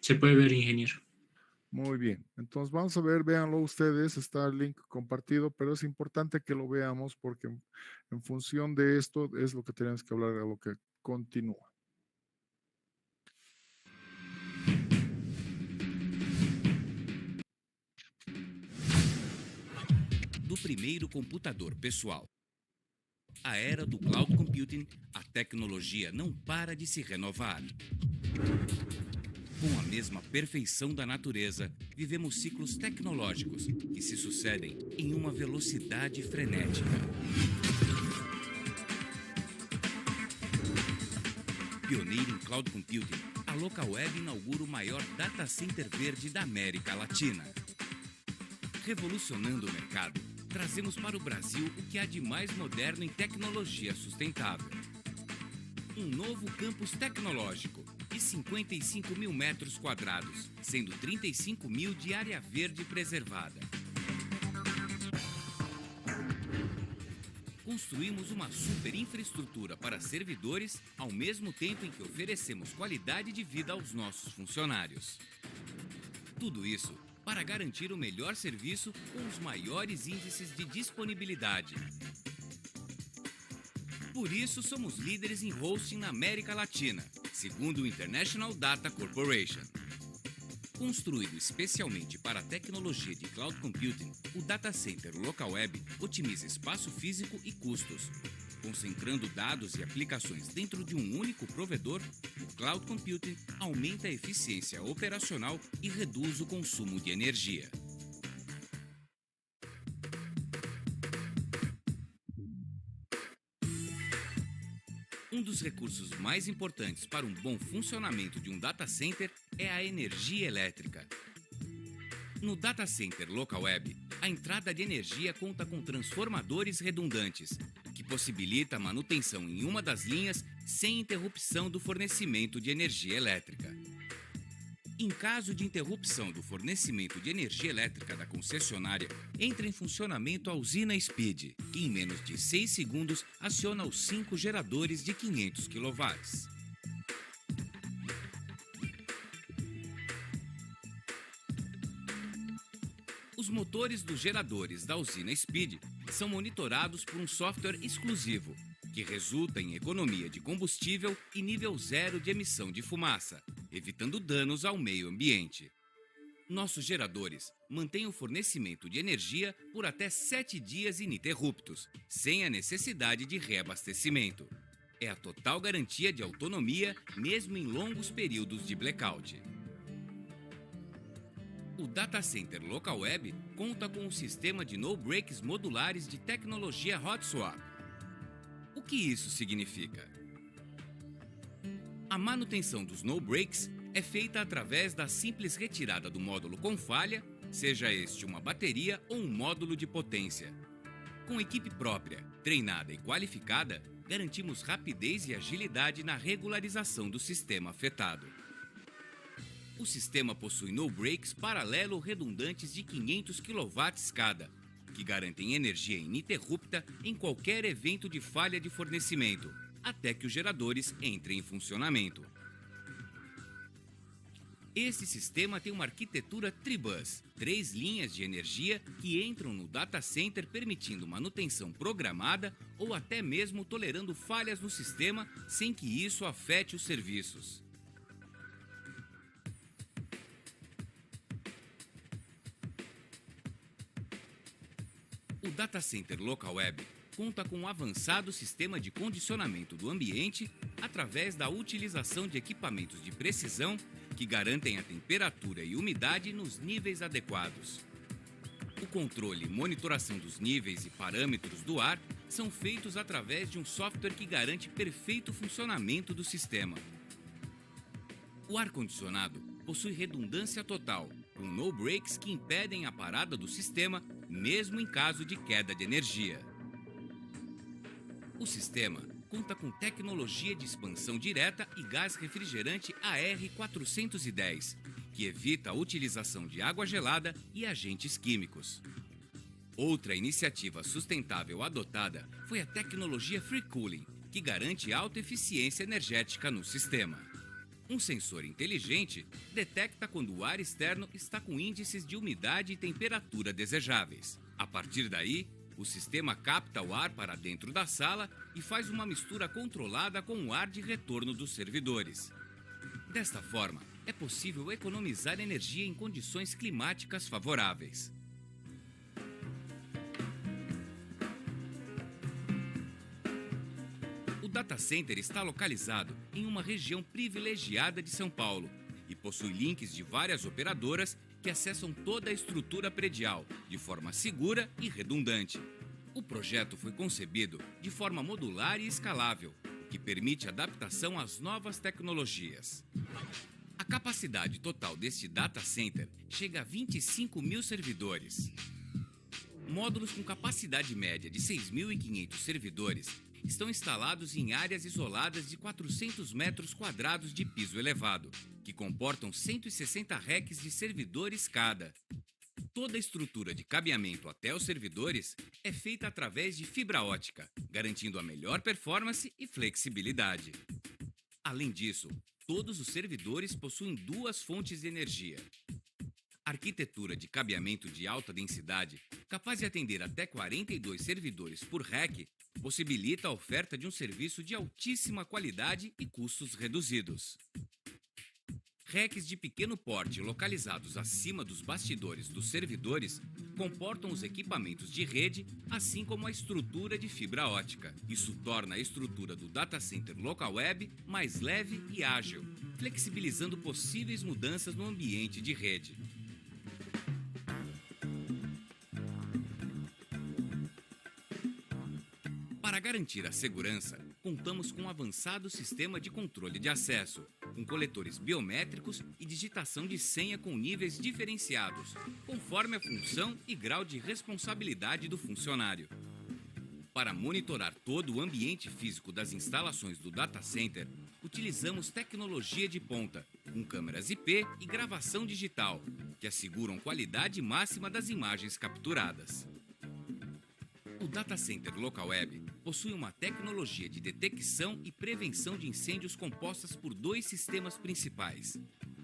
Se puede ver, ingeniero. Muy bien, entonces vamos a ver, véanlo ustedes, está el link compartido, pero es importante que lo veamos porque en función de esto es lo que tenemos que hablar, de lo que continúa. Do primeiro computador pessoal à era do cloud computing, a tecnologia não para de se renovar. Com a mesma perfeição da natureza, vivemos ciclos tecnológicos que se sucedem em uma velocidade frenética. Pioneira em cloud computing, a LocalWeb inaugura o maior data center verde da América Latina. Revolucionando o mercado, trazemos para o Brasil o que há de mais moderno em tecnologia sustentável. Um novo campus tecnológico de 55 mil metros quadrados, sendo 35 mil de área verde preservada. Construímos uma super infraestrutura para servidores, ao mesmo tempo em que oferecemos qualidade de vida aos nossos funcionários. Tudo isso para garantir o melhor serviço com os maiores índices de disponibilidade. Por isso, somos líderes em hosting na América Latina, segundo o International Data Corporation. Construído especialmente para a tecnologia de cloud computing, o data center LocalWeb otimiza espaço físico e custos. Concentrando dados e aplicações dentro de um único provedor, o cloud computing aumenta a eficiência operacional e reduz o consumo de energia. Um dos recursos mais importantes para um bom funcionamento de um data center é a energia elétrica. No data center LocalWeb, a entrada de energia conta com transformadores redundantes, que possibilita a manutenção em uma das linhas sem interrupção do fornecimento de energia elétrica. Em caso de interrupção do fornecimento de energia elétrica da concessionária, entra em funcionamento a usina Speed, que em menos de 6 segundos aciona os 5 geradores de 500 kW. Os motores dos geradores da usina Speed são monitorados por um software exclusivo, que resulta em economia de combustível e nível zero de emissão de fumaça, evitando danos ao meio ambiente. Nossos geradores mantêm o fornecimento de energia por até 7 dias ininterruptos, sem a necessidade de reabastecimento. É a total garantia de autonomia, mesmo em longos períodos de blackout. O Data Center LocalWeb conta com um sistema de no-breaks modulares de tecnologia Hot Swap. O que isso significa? A manutenção dos no-breaks é feita através da simples retirada do módulo com falha, seja este uma bateria ou um módulo de potência. Com equipe própria, treinada e qualificada, garantimos rapidez e agilidade na regularização do sistema afetado. O sistema possui no-breaks paralelo redundantes de 500 kW cada, que garantem energia ininterrupta em qualquer evento de falha de fornecimento, até que os geradores entrem em funcionamento. Esse sistema tem uma arquitetura Tribus, 3 linhas de energia que entram no data center permitindo manutenção programada ou até mesmo tolerando falhas no sistema sem que isso afete os serviços. O Data Center LocalWeb conta com um avançado sistema de condicionamento do ambiente através da utilização de equipamentos de precisão que garantem a temperatura e umidade nos níveis adequados. O controle e monitoração dos níveis e parâmetros do ar são feitos através de um software que garante perfeito funcionamento do sistema. O ar-condicionado possui redundância total, com no-breaks que impedem a parada do sistema, mesmo em caso de queda de energia. O sistema conta com tecnologia de expansão direta e gás refrigerante AR410, que evita a utilização de água gelada e agentes químicos. Outra iniciativa sustentável adotada foi a tecnologia Free Cooling, que garante alta eficiência energética no sistema. Um sensor inteligente detecta quando o ar externo está com índices de umidade e temperatura desejáveis. A partir daí, o sistema capta o ar para dentro da sala e faz uma mistura controlada com o ar de retorno dos servidores. Desta forma, é possível economizar energia em condições climáticas favoráveis. O data center está localizado em uma região privilegiada de São Paulo e possui links de várias operadoras que acessam toda a estrutura predial de forma segura e redundante. O projeto foi concebido de forma modular e escalável, o que permite adaptação às novas tecnologias. A capacidade total deste data center chega a 25 mil servidores. Módulos com capacidade média de 6.500 servidores estão instalados em áreas isoladas de 400 metros quadrados de piso elevado, que comportam 160 racks de servidores cada. Toda a estrutura de cabeamento até os servidores é feita através de fibra ótica, garantindo a melhor performance e flexibilidade. Além disso, todos os servidores possuem duas fontes de energia. Arquitetura de cabeamento de alta densidade, capaz de atender até 42 servidores por rack, possibilita a oferta de um serviço de altíssima qualidade e custos reduzidos. Racks de pequeno porte localizados acima dos bastidores dos servidores comportam os equipamentos de rede, assim como a estrutura de fibra ótica. Isso torna a estrutura do data center local web mais leve e ágil, flexibilizando possíveis mudanças no ambiente de rede. Para garantir a segurança, contamos com um avançado sistema de controle de acesso, com coletores biométricos e digitação de senha com níveis diferenciados, conforme a função e grau de responsabilidade do funcionário. Para monitorar todo o ambiente físico das instalações do data center, utilizamos tecnologia de ponta, com câmeras IP e gravação digital, que asseguram qualidade máxima das imagens capturadas. O Data Center Local Web possui uma tecnologia de detecção e prevenção de incêndios compostas por dois sistemas principais: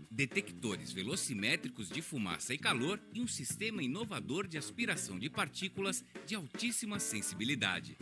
detectores velocimétricos de fumaça e calor e um sistema inovador de aspiração de partículas de altíssima sensibilidade.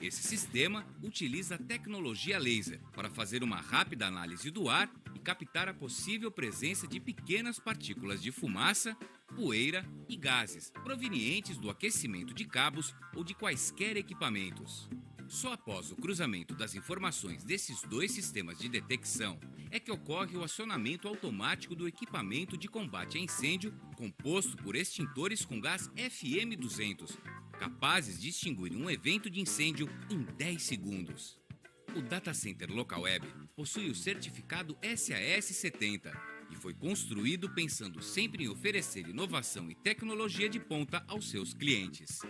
Esse sistema utiliza tecnologia laser para fazer uma rápida análise do ar e captar a possível presença de pequenas partículas de fumaça, poeira e gases provenientes do aquecimento de cabos ou de quaisquer equipamentos. Só após o cruzamento das informações desses dois sistemas de detecção é que ocorre o acionamento automático do equipamento de combate a incêndio composto por extintores com gás FM200, capazes de extinguir um evento de incêndio em 10 segundos. O Data Center Local Web possui o certificado SAS-70 e foi construído pensando sempre em oferecer inovação e tecnologia de ponta aos seus clientes.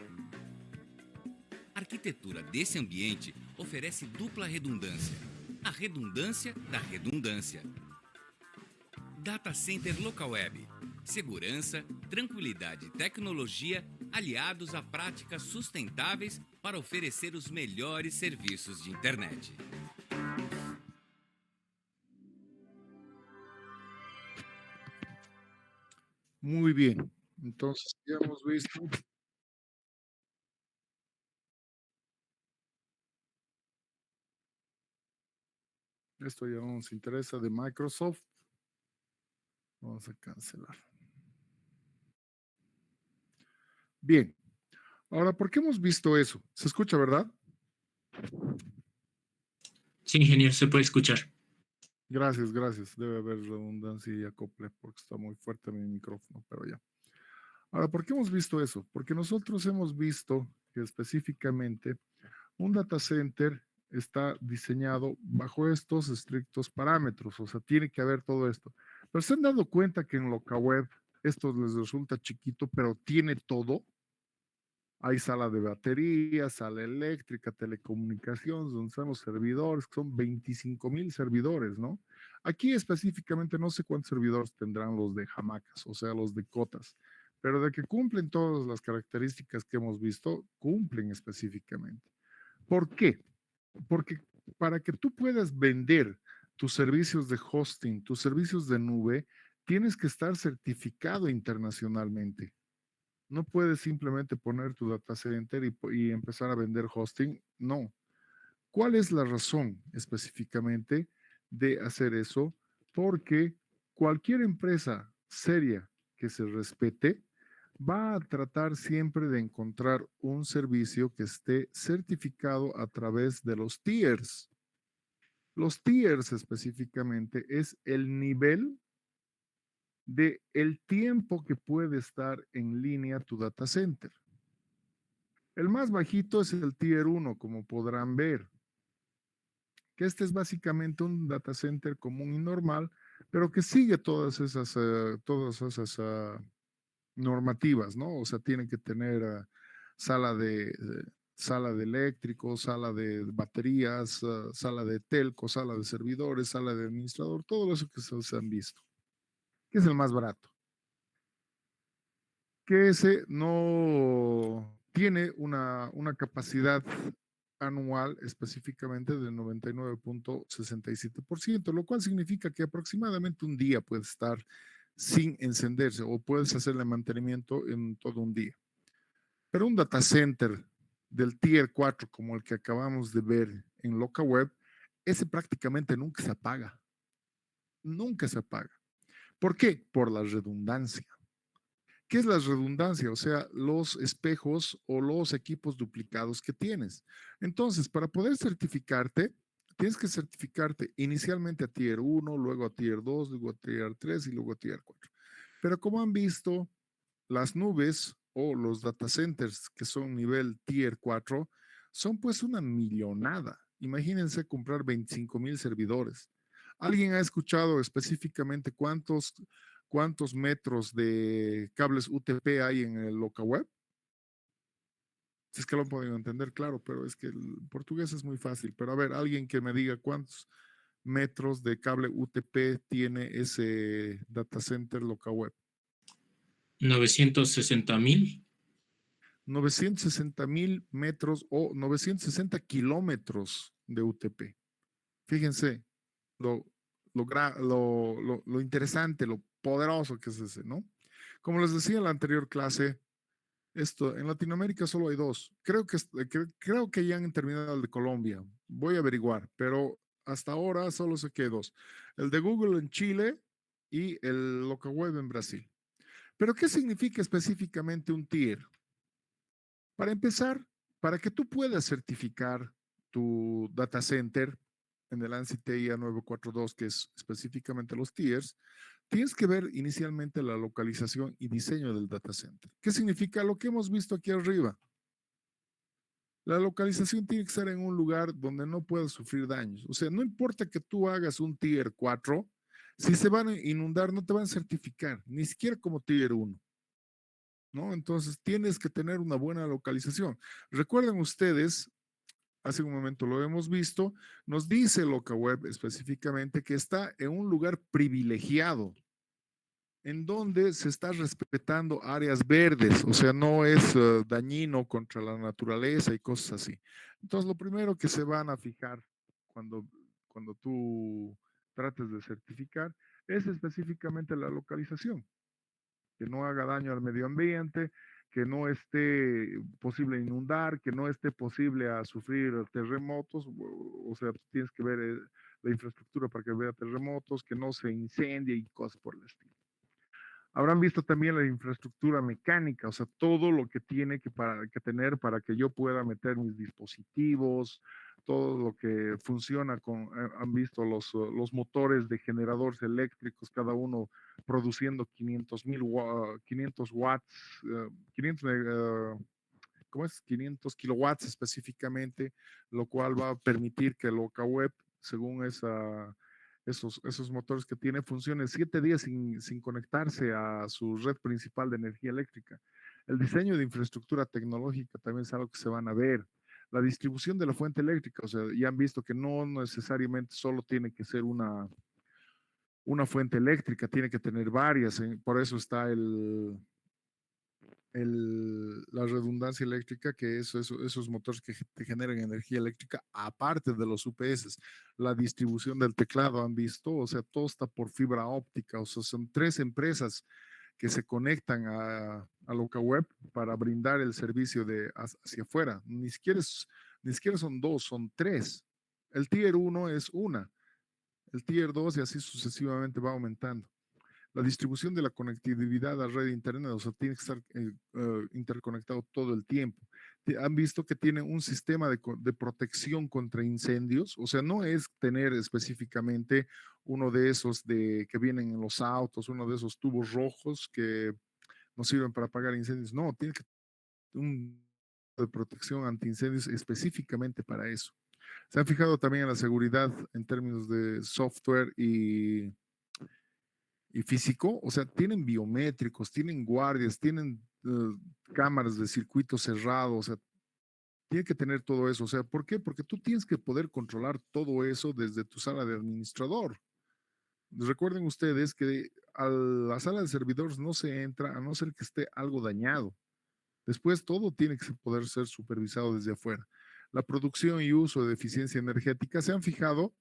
A arquitetura desse ambiente oferece dupla redundância, a redundância da redundância. Data Center Local Web. Segurança, tranquilidade e tecnologia aliados a práticas sustentáveis para oferecer os melhores serviços de internet. Muy bien. Entonces, ya hemos visto. Esto ya no nos interesa de Microsoft. Vamos a cancelar. Bien. Ahora, ¿por qué hemos visto eso? ¿Se escucha, verdad? Sí, ingeniero, se puede escuchar. Gracias, gracias. Debe haber redundancia y acople porque está muy fuerte mi micrófono, pero ya. Ahora, ¿por qué hemos visto eso? Porque nosotros hemos visto que específicamente un data center está diseñado bajo estos estrictos parámetros, o sea, tiene que haber todo esto. Pero se han dado cuenta que en LocaWeb esto les resulta chiquito, pero tiene todo. Hay sala de batería, sala eléctrica, telecomunicaciones, donde están los servidores, que son 25,000 servidores, ¿no? Aquí específicamente no sé cuántos servidores tendrán los de hamacas, o sea, los de cotas, pero de que cumplen todas las características que hemos visto, cumplen específicamente. ¿Por qué? Porque para que tú puedas vender tus servicios de hosting, tus servicios de nube, tienes que estar certificado internacionalmente. No puedes simplemente poner tu data center y empezar a vender hosting. No. ¿Cuál es la razón específicamente de hacer eso? Porque cualquier empresa seria que se respete va a tratar siempre de encontrar un servicio que esté certificado a través de los tiers. Los tiers específicamente es el nivel de el tiempo que puede estar en línea tu data center. El más bajito es el tier 1, como podrán ver, que este es básicamente un data center común y normal, pero que sigue todas esas normativas, ¿no? O sea, tiene que tener sala de, sala de eléctricos, sala de baterías, sala de telco, sala de servidores, sala de administrador, todo eso que se han visto, que es el más barato. Que ese no tiene una capacidad anual específicamente del 99.67%, lo cual significa que aproximadamente un día puede estar sin encenderse o puedes hacerle mantenimiento en todo un día. Pero un data center del Tier 4 como el que acabamos de ver en LocaWeb, ese prácticamente nunca se apaga. Nunca se apaga. ¿Por qué? Por la redundancia. ¿Qué es la redundancia? O sea, los espejos o los equipos duplicados que tienes. Entonces, para poder certificarte, tienes que certificarte inicialmente a Tier 1, luego a Tier 2, luego a Tier 3 y luego a Tier 4. Pero como han visto, las nubes o los data centers que son nivel Tier 4 son pues una millonada. Imagínense comprar 25,000 servidores. ¿Alguien ha escuchado específicamente cuántos metros de cables UTP hay en el LocaWeb? Si es que lo han podido entender, claro, pero es que el portugués es muy fácil. Pero a ver, alguien que me diga cuántos metros de cable UTP tiene ese data center LocaWeb. 960,000. 960,000 metros o 960 kilómetros de UTP. Fíjense lo interesante, lo poderoso que es ese, ¿no? Como les decía en la anterior clase, en Latinoamérica solo hay dos. Creo que ya han terminado el de Colombia. Voy a averiguar, pero hasta ahora solo sé que hay dos. El de Google en Chile y el LocaWeb en Brasil. Pero ¿qué significa específicamente un tier? Para empezar, para que tú puedas certificar tu data center en el ANSI TIA 942, que es específicamente los tiers, tienes que ver inicialmente la localización y diseño del data center. ¿Qué significa lo que hemos visto aquí arriba? La localización tiene que estar en un lugar donde no pueda sufrir daños. O sea, no importa que tú hagas un tier 4, si se van a inundar, no te van a certificar, ni siquiera como tier 1. ¿No? Entonces tienes que tener una buena localización. Recuerden ustedes, hace un momento lo hemos visto, nos dice LocaWeb específicamente que está en un lugar privilegiado, en donde se está respetando áreas verdes, o sea, no es dañino contra la naturaleza y cosas así. Entonces, lo primero que se van a fijar cuando tú trates de certificar es específicamente la localización, que no haga daño al medio ambiente, que no esté posible inundar, que no esté posible a sufrir terremotos, o sea, tienes que ver la infraestructura para que vea terremotos, que no se incendie y cosas por el estilo. Habrán visto también la infraestructura mecánica, o sea, todo lo que tiene que tener para que yo pueda meter mis dispositivos, todo lo que funciona han visto los motores de generadores eléctricos, cada uno produciendo 500 watts, 500, ¿cómo es? 500 kilowatts específicamente, lo cual va a permitir que el LocaWeb, según esos motores que tiene, funcionen 7 días sin conectarse a su red principal de energía eléctrica. El diseño de infraestructura tecnológica también es algo que se van a ver. La distribución de la fuente eléctrica, o sea, ya han visto que no necesariamente solo tiene que ser una fuente eléctrica, tiene que tener varias. Por eso está la redundancia eléctrica, que es esos motores que te generan energía eléctrica, aparte de los UPS, la distribución del teclado, han visto, o sea, todo está por fibra óptica, o sea, son 3 empresas que se conectan a LocaWeb para brindar el servicio hacia afuera. Ni siquiera son 2, son 3. El Tier 1 es una, el Tier 2 y así sucesivamente va aumentando. La distribución de la conectividad a red de internet, o sea, tiene que estar interconectado todo el tiempo. Han visto que tiene un sistema de protección contra incendios, o sea, no es tener específicamente uno de esos que vienen en los autos, uno de esos tubos rojos que nos sirven para apagar incendios, no, tiene que tener un de protección antiincendios específicamente para eso. Se han fijado también en la seguridad en términos de software y físico, o sea, tienen biométricos, tienen guardias, tienen cámaras de circuito cerrado, o sea, tiene que tener todo eso. O sea, ¿por qué? Porque tú tienes que poder controlar todo eso desde tu sala de administrador. Recuerden ustedes que a la sala de servidores no se entra a no ser que esté algo dañado. Después todo tiene que poder ser supervisado desde afuera. La producción y uso de eficiencia energética, se han fijado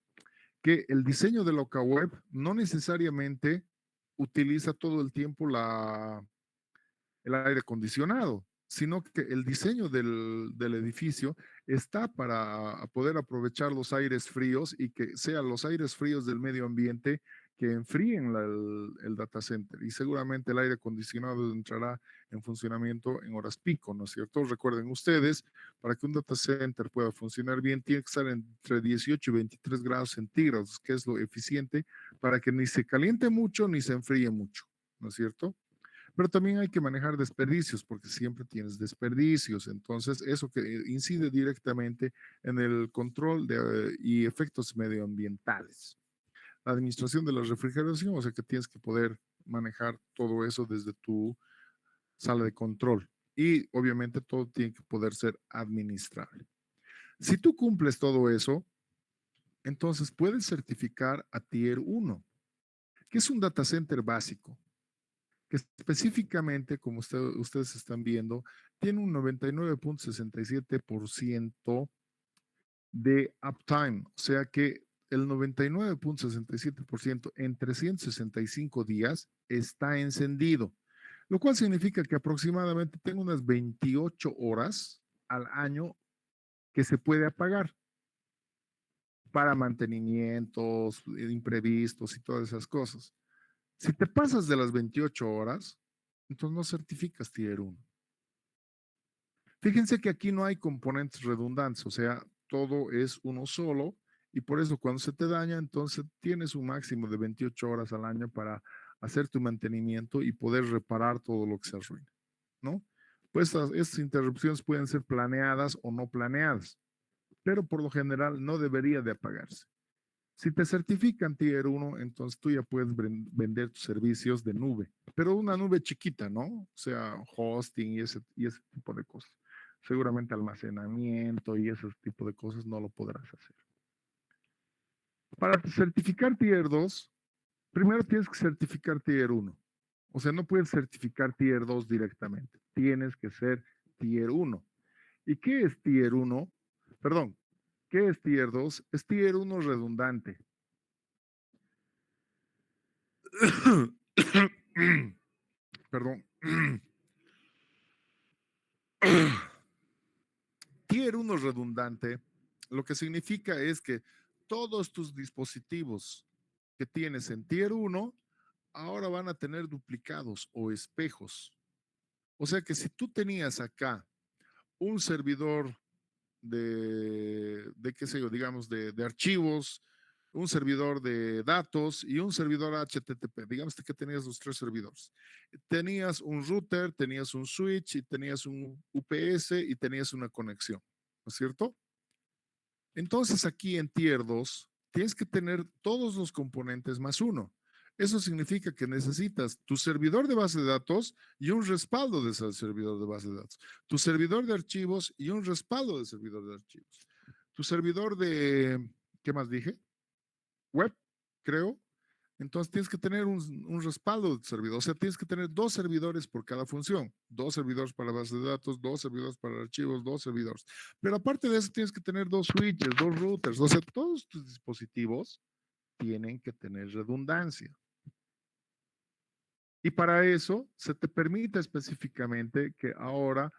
que el diseño de LocaWeb no necesariamente utiliza todo el tiempo el aire acondicionado, sino que el diseño del edificio está para poder aprovechar los aires fríos y que sean los aires fríos del medio ambiente que enfríen el data center. Y seguramente el aire acondicionado entrará en funcionamiento en horas pico, ¿no es cierto? Recuerden ustedes, para que un data center pueda funcionar bien, tiene que estar entre 18 y 23 grados centígrados, que es lo eficiente para que ni se caliente mucho ni se enfríe mucho, ¿no es cierto? Pero también hay que manejar desperdicios, porque siempre tienes desperdicios. Entonces, eso que incide directamente en el control y efectos medioambientales. La administración de la refrigeración, o sea que tienes que poder manejar todo eso desde tu sala de control. Y obviamente todo tiene que poder ser administrable. Si tú cumples todo eso, entonces puedes certificar a Tier 1, que es un data center básico, que específicamente, como ustedes están viendo, tiene un 99.67% de uptime, o sea que el 99.67% en 365 días está encendido, lo cual significa que aproximadamente tengo unas 28 horas al año que se puede apagar para mantenimientos, imprevistos y todas esas cosas. Si te pasas de las 28 horas, entonces no certificas Tier 1. Fíjense que aquí no hay componentes redundantes, o sea, todo es uno solo y por eso cuando se te daña, entonces tienes un máximo de 28 horas al año para hacer tu mantenimiento y poder reparar todo lo que se arruina, ¿no? Pues estas interrupciones pueden ser planeadas o no planeadas, pero por lo general no debería de apagarse. Si te certifican Tier 1, entonces tú ya puedes vender tus servicios de nube, pero una nube chiquita, ¿no? O sea, hosting y ese tipo de cosas. Seguramente almacenamiento y ese tipo de cosas no lo podrás hacer. Para certificar Tier 2, primero tienes que certificar Tier 1. O sea, no puedes certificar Tier 2 directamente. Tienes que ser Tier 1. ¿Y qué es Tier 1? Perdón, ¿qué es Tier 2? Es Tier 1 redundante. Perdón. Tier 1 redundante, lo que significa es que todos tus dispositivos que tienes en Tier 1 ahora van a tener duplicados o espejos. O sea que si tú tenías acá un servidor de qué sé yo, digamos, de archivos, un servidor de datos y un servidor HTTP. Digamos que tenías los 3 servidores. Tenías un router, tenías un switch y tenías un UPS y tenías una conexión, ¿no es cierto? Entonces aquí en Tier 2 tienes que tener todos los componentes más uno. Eso significa que necesitas tu servidor de base de datos y un respaldo de ese servidor de base de datos. Tu servidor de archivos y un respaldo de servidor de archivos. Tu servidor de, ¿qué más dije? Web, creo. Entonces tienes que tener un respaldo de servidor. O sea, tienes que tener 2 servidores por cada función. 2 servidores para la base de datos, 2 servidores para archivos, 2 servidores. Pero aparte de eso, tienes que tener 2 switches, 2 routers. O sea, todos tus dispositivos tienen que tener redundancia. Y para eso se te permite específicamente que ahora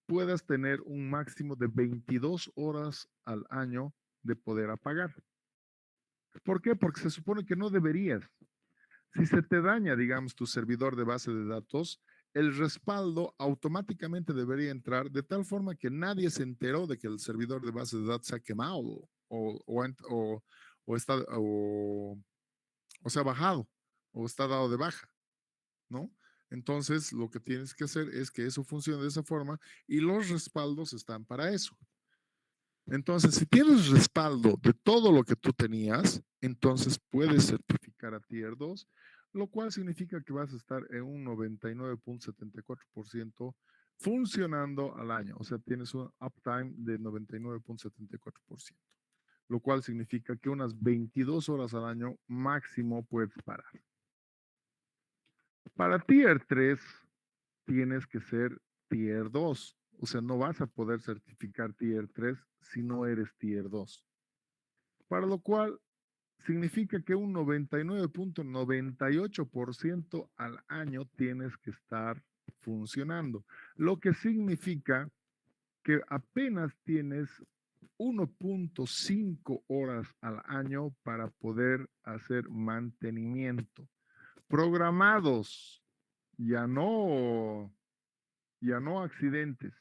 puedas tener un máximo de 22 horas al año de poder apagar. ¿Por qué? Porque se supone que no deberías. Si se te daña, digamos, tu servidor de base de datos, el respaldo automáticamente debería entrar de tal forma que nadie se enteró de que el servidor de base de datos se ha quemado o está, o se ha bajado o está dado de baja, ¿no? Entonces, lo que tienes que hacer es que eso funcione de esa forma y los respaldos están para eso. Entonces, si tienes respaldo de todo lo que tú tenías, entonces puedes certificar a Tier 2, lo cual significa que vas a estar en un 99.74% funcionando al año. O sea, tienes un uptime de 99.74%, lo cual significa que unas 22 horas al año máximo puedes parar. Para Tier 3 tienes que ser Tier 2. O sea, no vas a poder certificar Tier 3 si no eres Tier 2. Para lo cual significa que un 99.98% al año tienes que estar funcionando. Lo que significa que apenas tienes 1.5 horas al año para poder hacer mantenimiento. Programados, ya no accidentes.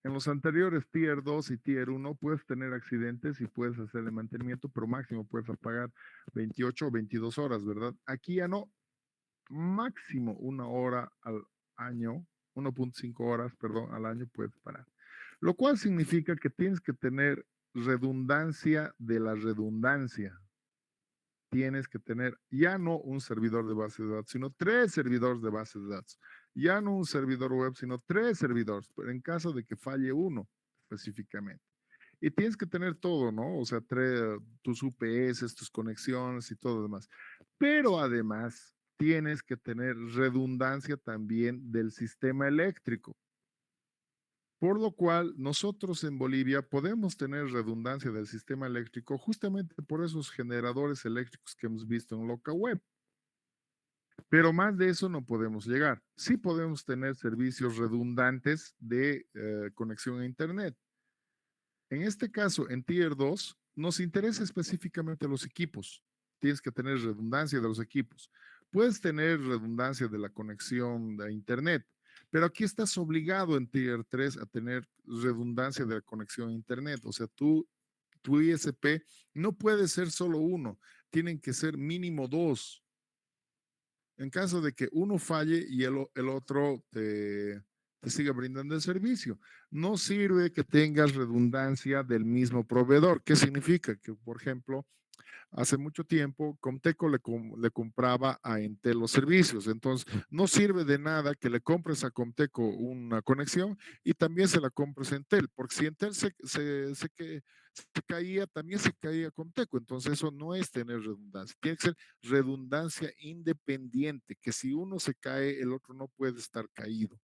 En los anteriores Tier 2 y Tier 1 puedes tener accidentes y puedes hacerle mantenimiento, pero máximo puedes apagar 28 o 22 horas, ¿verdad? Aquí ya no, máximo 1 hora al año, 1.5 horas, perdón, al año puedes parar. Lo cual significa que tienes que tener redundancia de la redundancia. Tienes que tener ya no un servidor de base de datos, sino 3 servidores de base de datos. Ya no un servidor web, sino 3 servidores, pero en caso de que falle uno específicamente. Y tienes que tener todo, ¿no? O sea, tus UPS, tus conexiones y todo lo demás. Pero además, tienes que tener redundancia también del sistema eléctrico. Por lo cual, nosotros en Bolivia podemos tener redundancia del sistema eléctrico justamente por esos generadores eléctricos que hemos visto en LocaWeb. Pero más de eso no podemos llegar. Sí podemos tener servicios redundantes de conexión a Internet. En este caso, en Tier 2, nos interesa específicamente los equipos. Tienes que tener redundancia de los equipos. Puedes tener redundancia de la conexión a Internet, pero aquí estás obligado en Tier 3 a tener redundancia de la conexión a Internet. O sea, tu ISP no puede ser solo uno, tienen que ser mínimo 2. En caso de que uno falle y el otro te siga brindando el servicio. No sirve que tengas redundancia del mismo proveedor. ¿Qué significa? Que, por ejemplo, hace mucho tiempo Comteco le compraba a Entel los servicios. Entonces, no sirve de nada que le compres a Comteco una conexión y también se la compres a Entel, porque si Entel se caía, también se caía Comteco. Entonces, eso no es tener redundancia. Tiene que ser redundancia independiente, que si uno se cae, el otro no puede estar caído.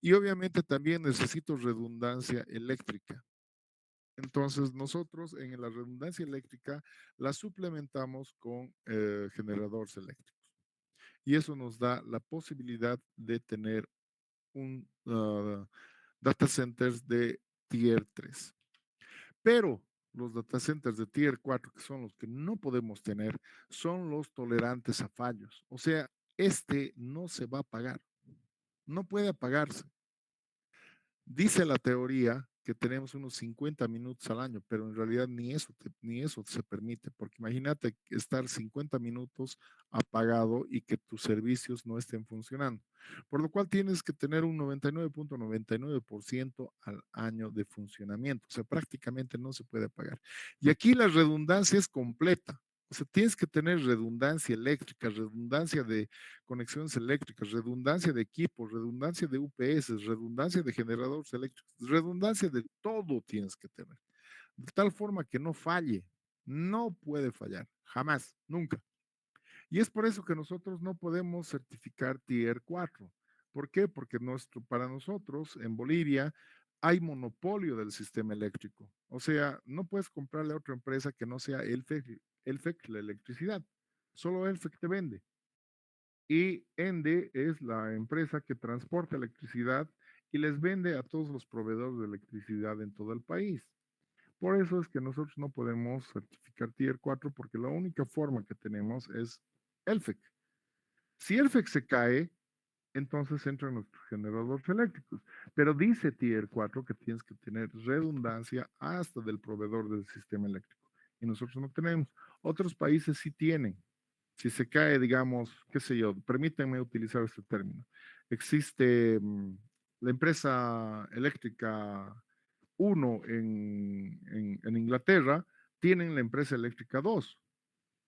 Y obviamente también necesito redundancia eléctrica. Entonces nosotros en la redundancia eléctrica la suplementamos con generadores eléctricos. Y eso nos da la posibilidad de tener un data centers de Tier 3. Pero los data centers de Tier 4, que son los que no podemos tener, son los tolerantes a fallos. O sea, este no se va a apagar. No puede apagarse. Dice la teoría que tenemos unos 50 minutos al año, pero en realidad ni eso se permite, porque imagínate estar 50 minutos apagado y que tus servicios no estén funcionando. Por lo cual tienes que tener un 99.99% al año de funcionamiento, o sea, prácticamente no se puede apagar. Y aquí la redundancia es completa. O sea, tienes que tener redundancia eléctrica, redundancia de conexiones eléctricas, redundancia de equipos, redundancia de UPS, redundancia de generadores eléctricos, redundancia de todo tienes que tener, de tal forma que no falle, No puede fallar, jamás, nunca. Y es por eso que nosotros no podemos certificar Tier 4. ¿Por qué? Porque para nosotros en Bolivia hay monopolio del sistema eléctrico. O sea, no puedes comprarle a otra empresa que no sea Elfec la electricidad. Solo Elfec te vende. Y ENDE es la empresa que transporta electricidad y les vende a todos los proveedores de electricidad en todo el país. Por eso es que nosotros no podemos certificar Tier 4 porque la única forma que tenemos es Elfec. Si Elfec se cae, entonces entran nuestros generadores eléctricos. Pero dice Tier 4 que tienes que tener redundancia hasta del proveedor del sistema eléctrico. Y nosotros no tenemos. Otros países sí tienen. Si se cae, digamos, qué sé yo, permítanme utilizar este término. Existe la empresa eléctrica 1 en Inglaterra, tienen la empresa eléctrica 2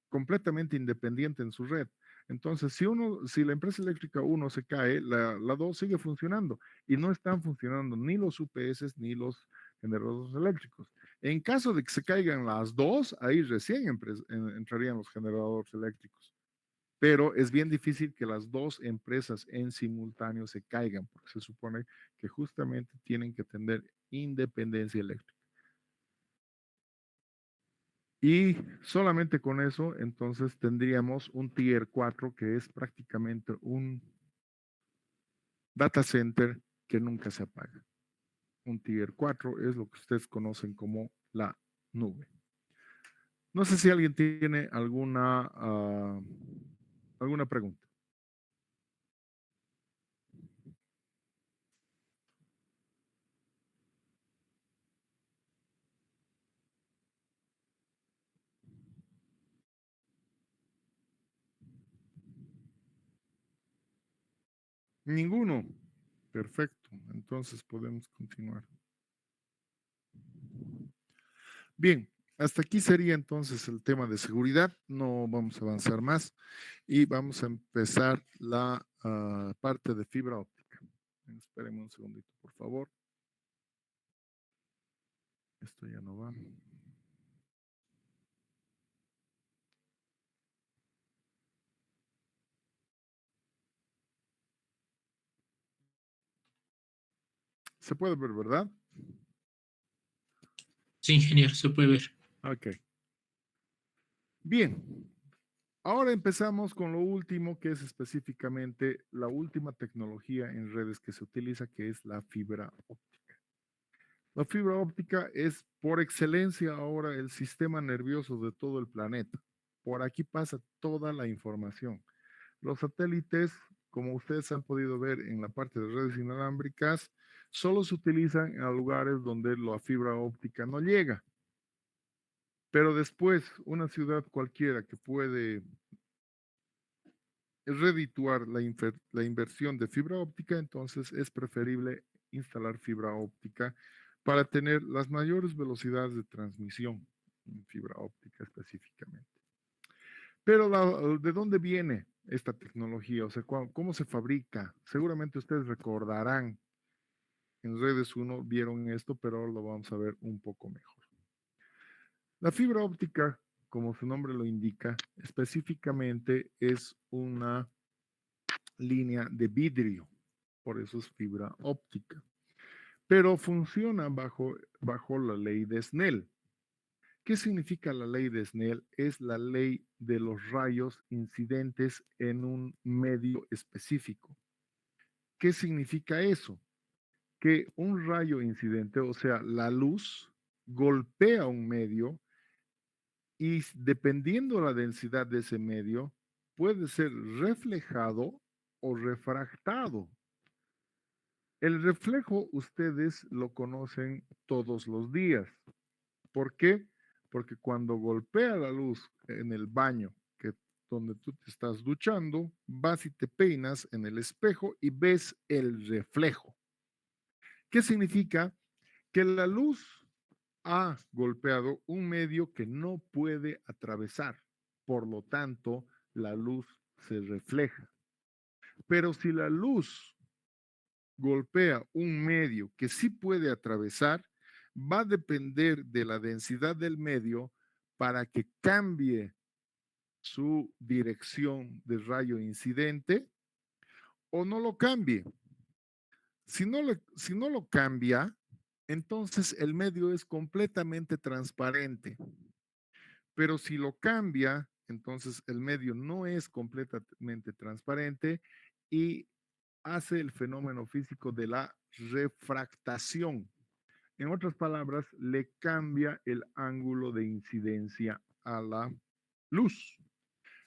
completamente independiente en su red. Entonces, si la empresa eléctrica 1 se cae, la 2 sigue funcionando y no están funcionando ni los UPS ni los generadores eléctricos. En caso de que se caigan las dos, ahí recién entrarían los generadores eléctricos. Pero es bien difícil que las dos empresas en simultáneo se caigan, porque se supone que justamente tienen que tener independencia eléctrica. Y solamente con eso, entonces tendríamos un Tier 4 que es prácticamente un data center que nunca se apaga. Un Tier 4 es lo que ustedes conocen como la nube. No sé si alguien tiene alguna pregunta. Ninguno. Perfecto. Entonces podemos continuar. Bien, hasta aquí sería entonces el tema de seguridad. No vamos a avanzar más y vamos a empezar la parte de fibra óptica. Espérenme un segundito, por favor. Esto ya no va. Se puede ver, ¿verdad? Sí, ingeniero, se puede ver. Ok. Bien. Ahora empezamos con lo último, que es específicamente la última tecnología en redes que se utiliza, que es la fibra óptica. La fibra óptica es por excelencia ahora el sistema nervioso de todo el planeta. Por aquí pasa toda la información. Los satélites, como ustedes han podido ver en la parte de redes inalámbricas, solo se utilizan en lugares donde la fibra óptica no llega. Pero después, una ciudad cualquiera que puede redituar la inversión de fibra óptica, entonces es preferible instalar fibra óptica para tener las mayores velocidades de transmisión en fibra óptica específicamente. Pero ¿de dónde viene esta tecnología? O sea, ¿cómo se fabrica? Seguramente ustedes recordarán, en redes 1 vieron esto, pero ahora lo vamos a ver un poco mejor. La fibra óptica, como su nombre lo indica, específicamente es una línea de vidrio, por eso es fibra óptica, pero funciona bajo la ley de Snell. ¿Qué significa la ley de Snell? Es la ley de los rayos incidentes en un medio específico. ¿Qué significa eso? Que un rayo incidente, o sea, la luz, golpea un medio y dependiendo la densidad de ese medio, puede ser reflejado o refractado. El reflejo ustedes lo conocen todos los días. ¿Por qué? Porque cuando golpea la luz en el baño, donde tú te estás duchando, vas y te peinas en el espejo y ves el reflejo. ¿Qué significa? Que la luz ha golpeado un medio que no puede atravesar. Por lo tanto, la luz se refleja. Pero si la luz golpea un medio que sí puede atravesar, va a depender de la densidad del medio para que cambie su dirección de rayo incidente o no lo cambie. Si no lo cambia, entonces el medio es completamente transparente. Pero si lo cambia, entonces el medio no es completamente transparente y hace el fenómeno físico de la refractación. En otras palabras, le cambia el ángulo de incidencia a la luz.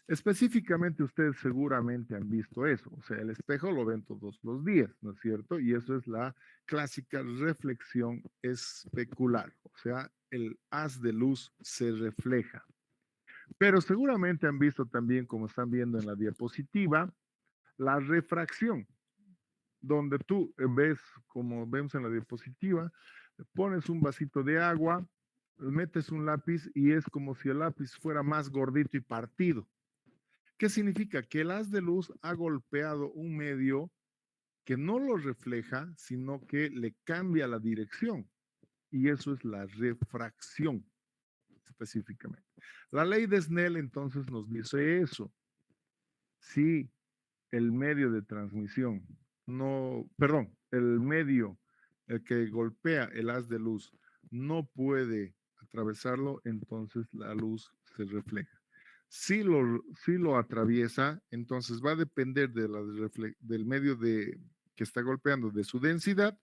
Específicamente, ustedes seguramente han visto eso. O sea, el espejo lo ven todos los días, ¿no es cierto? Y eso es la clásica reflexión especular. O sea, el haz de luz se refleja. Pero seguramente han visto también, como están viendo en la diapositiva, la refracción, donde tú ves, como vemos en la diapositiva, pones un vasito de agua, metes un lápiz y es como si el lápiz fuera más gordito y partido. ¿Qué significa? Que el haz de luz ha golpeado un medio que no lo refleja, sino que le cambia la dirección. Y eso es la refracción, específicamente. La ley de Snell entonces nos dice eso. Si el medio de transmisión el medio el que golpea el haz de luz no puede atravesarlo, entonces la luz se refleja. Si lo atraviesa, entonces va a depender del medio que está golpeando, de su densidad,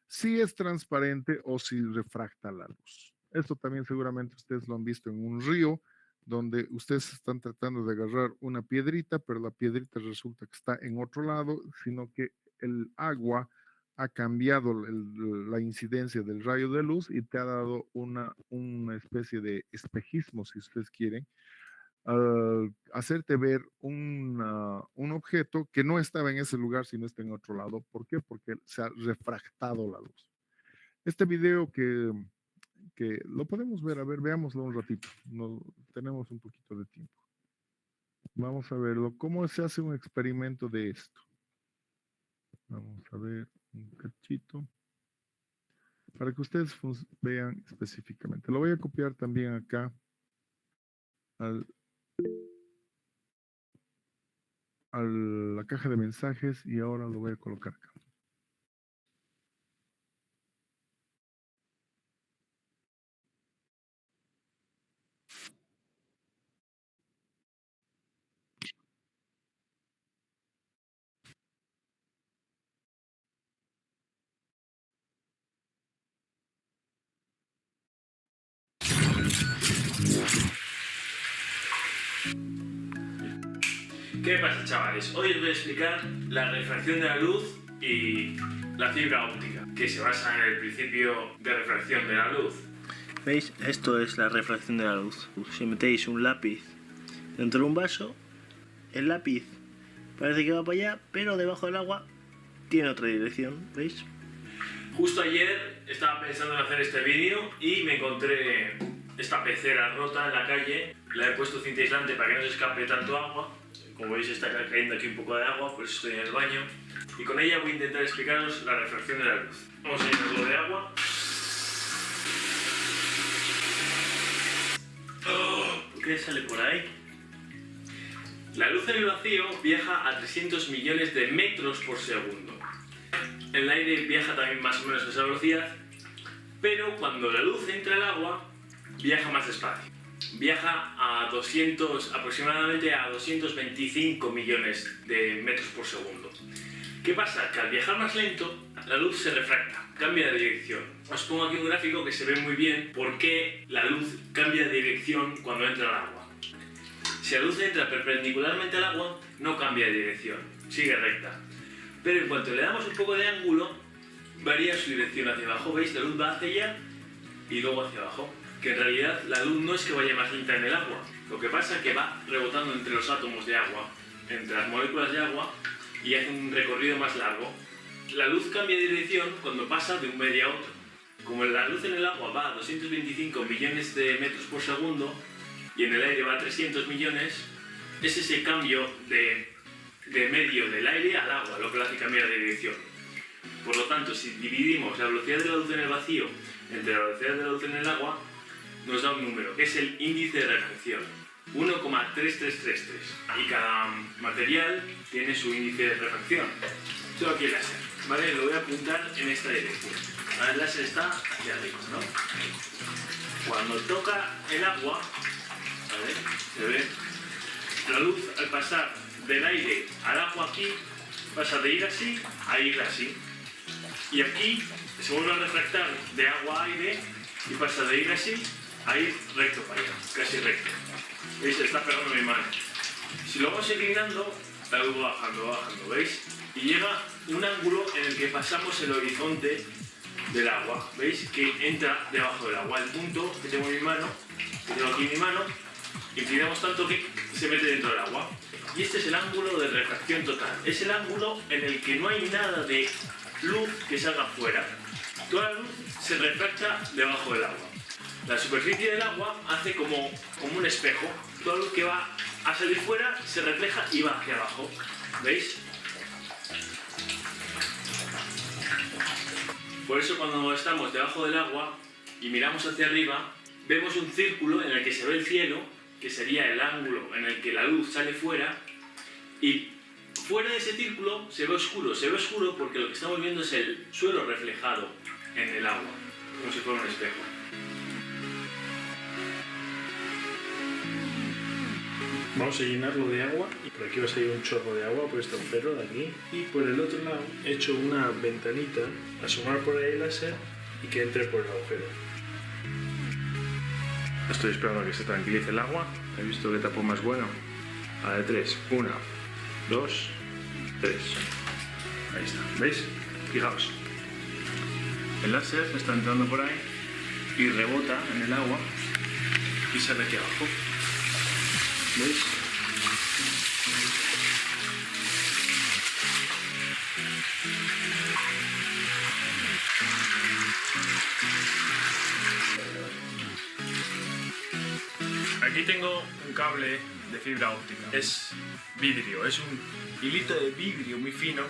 si es transparente o si refracta la luz. Esto también seguramente ustedes lo han visto en un río, donde ustedes están tratando de agarrar una piedrita, pero la piedrita resulta que está en otro lado, sino que el agua ha cambiado la incidencia del rayo de luz y te ha dado una especie de espejismo, si ustedes quieren, al hacerte ver un objeto que no estaba en ese lugar, sino está en otro lado. ¿Por qué? Porque se ha refractado la luz. Este video que lo podemos ver, a ver, veámoslo un ratito. Tenemos un poquito de tiempo. Vamos a verlo. ¿Cómo se hace un experimento de esto? Vamos a ver un cachito. Para que ustedes vean específicamente. Lo voy a copiar también acá a la caja de mensajes y ahora lo voy a colocar acá. ¿Qué pasa, chavales? Hoy os voy a explicar la refracción de la luz y la fibra óptica, que se basa en el principio de refracción de la luz. ¿Veis? Esto es la refracción de la luz. Si metéis un lápiz dentro de un vaso, el lápiz parece que va para allá, pero debajo del agua tiene otra dirección, ¿veis? Justo ayer estaba pensando en hacer este vídeo y me encontré esta pecera rota en la calle. La he puesto cinta aislante para que no se escape tanto agua. Como veis, está cayendo aquí un poco de agua, por eso estoy en el baño. Y con ella voy a intentar explicaros la refracción de la luz. Vamos a llenarlo de agua. ¿Qué sale por ahí? La luz en el vacío viaja a 300 millones de metros por segundo. El aire viaja también más o menos a esa velocidad, pero cuando la luz entra al agua, viaja más despacio. Viaja aproximadamente a 225 millones de metros por segundo. ¿Qué pasa? Que al viajar más lento, la luz se refracta, cambia de dirección. Os pongo aquí un gráfico que se ve muy bien por qué la luz cambia de dirección cuando entra al agua. Si la luz entra perpendicularmente al agua, no cambia de dirección, sigue recta. Pero en cuanto le damos un poco de ángulo, varía su dirección hacia abajo. ¿Veis? La luz va hacia allá y luego hacia abajo. Que en realidad la luz no es que vaya más lenta en el agua. Lo que pasa es que va rebotando entre los átomos de agua, entre las moléculas de agua, y hace un recorrido más largo. La luz cambia de dirección cuando pasa de un medio a otro. Como la luz en el agua va a 225 millones de metros por segundo y en el aire va a 300 millones, es ese cambio de medio del aire al agua lo que le hace cambiar de dirección. Por lo tanto, si dividimos la velocidad de la luz en el vacío entre la velocidad de la luz en el agua, nos da un número, que es el índice de refracción, 1,3333. Y cada material tiene su índice de refracción. Tengo aquí el láser, ¿vale? Lo voy a apuntar en esta dirección. Ahora el láser está aquí arriba, ¿no? Cuando toca el agua, ¿vale? Se ve la luz al pasar del aire al agua aquí, pasa de ir así a ir así. Y aquí se vuelve a refractar de agua a aire y pasa de ir así a ir recto para allá, casi recto. ¿Veis? Se está pegando mi mano. Si lo vamos inclinando, la luz va bajando, ¿veis? Y llega un ángulo en el que pasamos el horizonte del agua, ¿veis? Que entra debajo del agua. El punto que tengo en mi mano, que tengo aquí en mi mano, inclinamos tanto que se mete dentro del agua. Y este es el ángulo de refracción total. Es el ángulo en el que no hay nada de luz que salga fuera. Toda la luz se refracta debajo del agua. La superficie del agua hace como un espejo. Toda la luz que va a salir fuera se refleja y va hacia abajo. ¿Veis? Por eso cuando estamos debajo del agua y miramos hacia arriba, vemos un círculo en el que se ve el cielo, que sería el ángulo en el que la luz sale fuera, y fuera de ese círculo se ve oscuro porque lo que estamos viendo es el suelo reflejado en el agua, como si fuera un espejo. Vamos a llenarlo de agua y por aquí va a salir un chorro de agua por este agujero de aquí, y por el otro lado he hecho una ventanita, asomar por ahí el láser y que entre por el agujero. Estoy esperando a que se tranquilice el agua. He visto que tapo más bueno. A la de 3, 1, 2, 3. Ahí está, ¿veis? Fijaos, el láser está entrando por ahí y rebota en el agua y sale aquí abajo. ¿Veis? Aquí tengo un cable de fibra óptica. Es vidrio, es un hilito de vidrio muy fino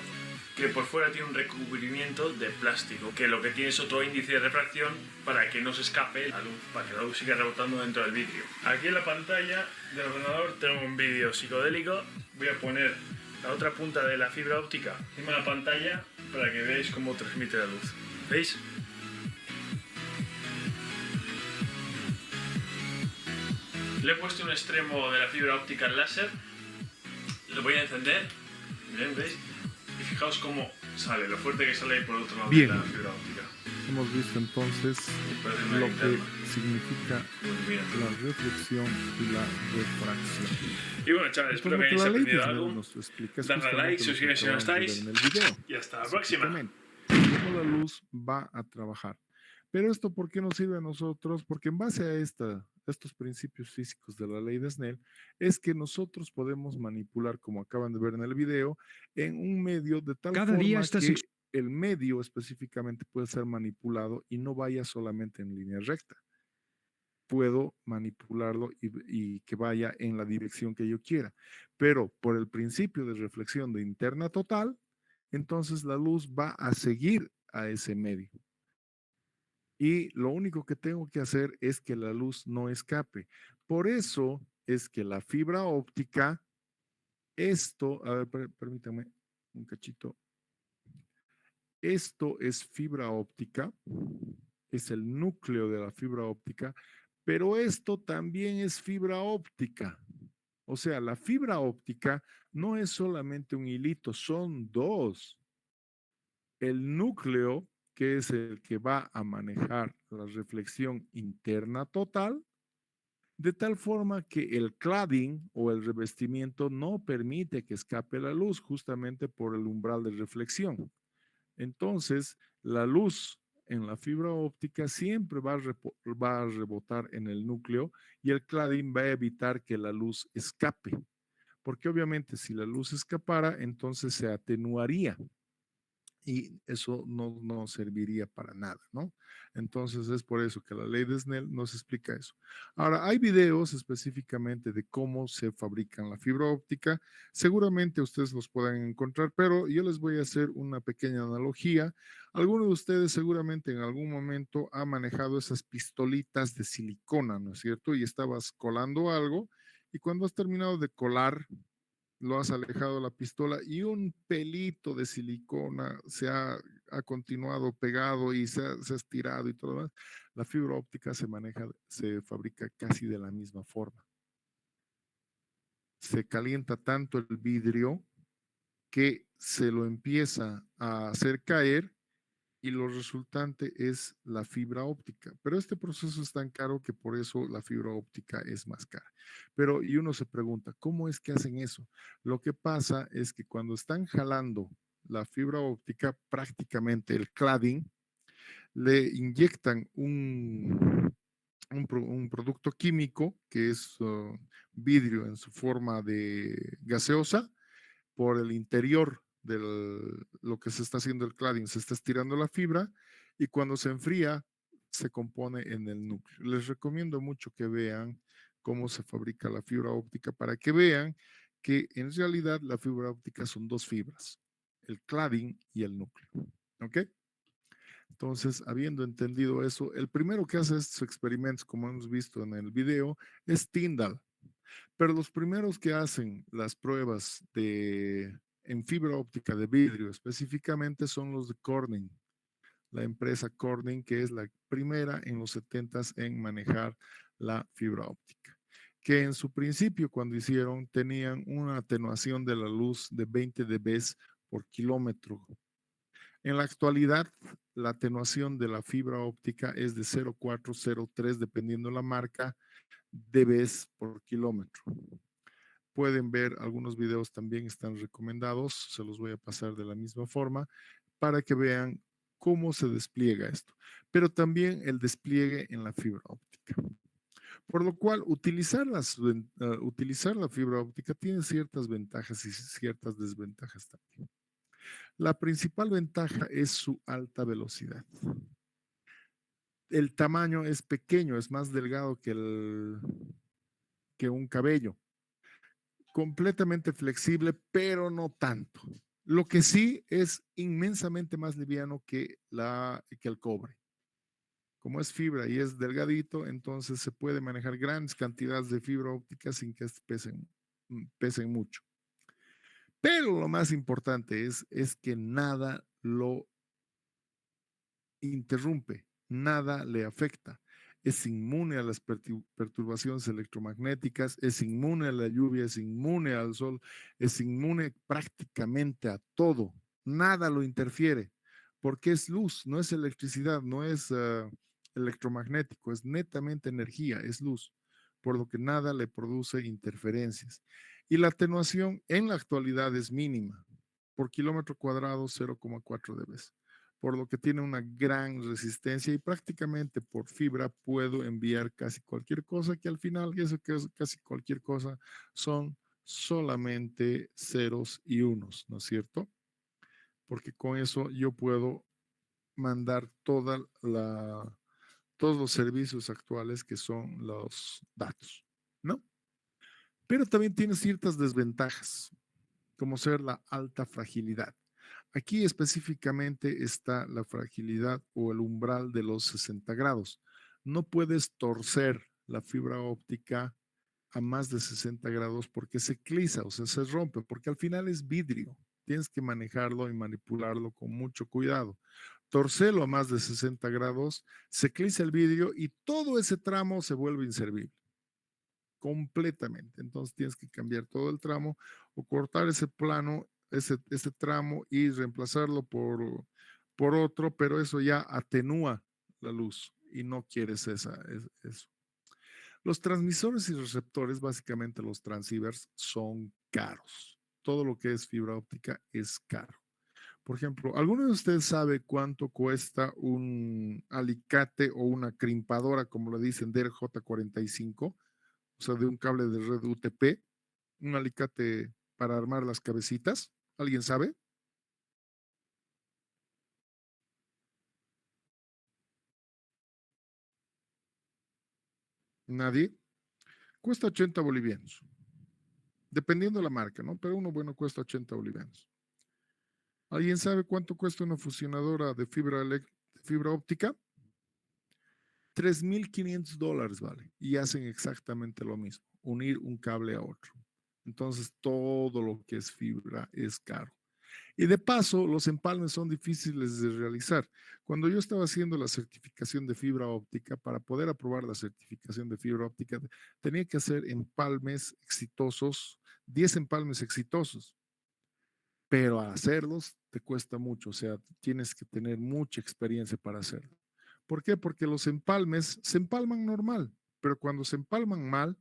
que por fuera tiene un recubrimiento de plástico, que lo que tiene es otro índice de refracción para que no se escape la luz, para que la luz siga rebotando dentro del vidrio. Aquí en la pantalla del ordenador tengo un vídeo psicodélico. Voy a poner la otra punta de la fibra óptica encima de la pantalla para que veáis cómo transmite la luz. ¿Veis? Le he puesto un extremo de la fibra óptica al láser, lo voy a encender, bien, ¿veis? Y fijaos cómo sale, lo fuerte que sale por el otro lado de la fibra óptica. Hemos visto entonces Parece una lo que linterna. significa la reflexión y la refracción. Y bueno, chavales, espero que hayáis aprendido algo. Darle a like, suscribiros si no estáis. Y hasta la próxima. Cómo la luz va a trabajar. Pero esto, ¿por qué nos sirve a nosotros? Porque en base a estos principios físicos de la ley de Snell, es que nosotros podemos manipular, como acaban de ver en el video, en un medio de tal forma que el medio específicamente puede ser manipulado y no vaya solamente en línea recta. Puedo manipularlo y que vaya en la dirección que yo quiera. Pero por el principio de reflexión de interna total, entonces la luz va a seguir a ese medio. Y lo único que tengo que hacer es que la luz no escape. Por eso es que la fibra óptica, a ver, permítame un cachito. Esto es fibra óptica, es el núcleo de la fibra óptica, pero esto también es fibra óptica. O sea, la fibra óptica no es solamente un hilito, son dos. El núcleo, que es el que va a manejar la reflexión interna total, de tal forma que el cladding o el revestimiento no permite que escape la luz justamente por el umbral de reflexión. Entonces, la luz en la fibra óptica siempre va a rebotar en el núcleo y el cladding va a evitar que la luz escape. Porque obviamente si la luz escapara, entonces se atenuaría. y eso no serviría para nada, ¿no? Entonces es por eso que la ley de Snell nos explica eso. Ahora, hay videos específicamente de cómo se fabrican la fibra óptica. Seguramente ustedes los puedan encontrar, pero yo les voy a hacer una pequeña analogía. Alguno de ustedes seguramente en algún momento ha manejado esas pistolitas de silicona, ¿no es cierto? Y estabas colando algo y cuando has terminado de colar, lo has alejado la pistola y un pelito de silicona ha continuado pegado y se ha estirado y todo lo demás. La fibra óptica se fabrica casi de la misma forma. Se calienta tanto el vidrio que se lo empieza a hacer caer y lo resultante es la fibra óptica. Pero este proceso es tan caro que por eso la fibra óptica es más cara. Pero y uno se pregunta, ¿cómo es que hacen eso? Lo que pasa es que cuando están jalando la fibra óptica, prácticamente el cladding, le inyectan un producto químico que es vidrio en su forma de gaseosa por el interior de lo que se está haciendo el cladding, se está estirando la fibra y cuando se enfría se compone en el núcleo. Les recomiendo mucho que vean cómo se fabrica la fibra óptica para que vean que en realidad la fibra óptica son dos fibras, el cladding y el núcleo. ¿Ok? Entonces, habiendo entendido eso, el primero que hace estos experimentos, como hemos visto en el video, es Tyndall. Pero los primeros que hacen las pruebas en fibra óptica de vidrio específicamente son los de Corning, la empresa Corning, que es la primera en los 70s en manejar la fibra óptica, que en su principio cuando hicieron tenían una atenuación de la luz de 20 dB por kilómetro. En la actualidad, la atenuación de la fibra óptica es de 0,403 dependiendo la marca dB por kilómetro. Pueden ver algunos videos también están recomendados, se los voy a pasar de la misma forma para que vean cómo se despliega esto, pero también el despliegue en la fibra óptica. Por lo cual, utilizar la fibra óptica tiene ciertas ventajas y ciertas desventajas también. La principal ventaja es su alta velocidad. El tamaño es pequeño, es más delgado que un cabello. Completamente flexible, pero no tanto. Lo que sí es inmensamente más liviano que el cobre. Como es fibra y es delgadito, entonces se puede manejar grandes cantidades de fibra óptica sin que pesen mucho. Pero lo más importante es que nada lo interrumpe, nada le afecta. Es inmune a las perturbaciones electromagnéticas, es inmune a la lluvia, es inmune al sol, es inmune prácticamente a todo. Nada lo interfiere, porque es luz, no es electricidad, no es electromagnético, es netamente energía, es luz, por lo que nada le produce interferencias. Y la atenuación en la actualidad es mínima, por kilómetro cuadrado 0,4 dB, por lo que tiene una gran resistencia y prácticamente por fibra puedo enviar casi cualquier cosa, que al final eso que es casi cualquier cosa son solamente ceros y unos, ¿no es cierto? Porque con eso yo puedo mandar todos los servicios actuales que son los datos, ¿no? Pero también tiene ciertas desventajas, como ser la alta fragilidad. Aquí específicamente está la fragilidad o el umbral de los 60 grados. No puedes torcer la fibra óptica a más de 60 grados porque se clisa, o sea, se rompe, porque al final es vidrio. Tienes que manejarlo y manipularlo con mucho cuidado. Torcerlo a más de 60 grados, se clisa el vidrio y todo ese tramo se vuelve inservible completamente. Entonces tienes que cambiar todo el tramo o cortar ese plano, ese tramo y reemplazarlo por otro, pero eso ya atenúa la luz y no quieres eso. Los transmisores y receptores, básicamente los transceivers, son caros. Todo lo que es fibra óptica es caro. Por ejemplo, ¿alguno de ustedes sabe cuánto cuesta un alicate o una crimpadora, como le dicen, DRJ45? O sea, de un cable de red UTP, un alicate para armar las cabecitas. ¿Alguien sabe? Nadie. Cuesta 80 bolivianos. Dependiendo de la marca, ¿no? Pero uno bueno cuesta 80 bolivianos. ¿Alguien sabe cuánto cuesta una fusionadora de fibra óptica? $3,500 vale. Y hacen exactamente lo mismo, unir un cable a otro. Entonces, todo lo que es fibra es caro. Y de paso, los empalmes son difíciles de realizar. Cuando yo estaba haciendo la certificación de fibra óptica, para poder aprobar la certificación de fibra óptica, tenía que hacer empalmes exitosos, 10 empalmes exitosos. Pero hacerlos te cuesta mucho, o sea, tienes que tener mucha experiencia para hacerlo. ¿Por qué? Porque los empalmes se empalman normal, pero cuando se empalman mal,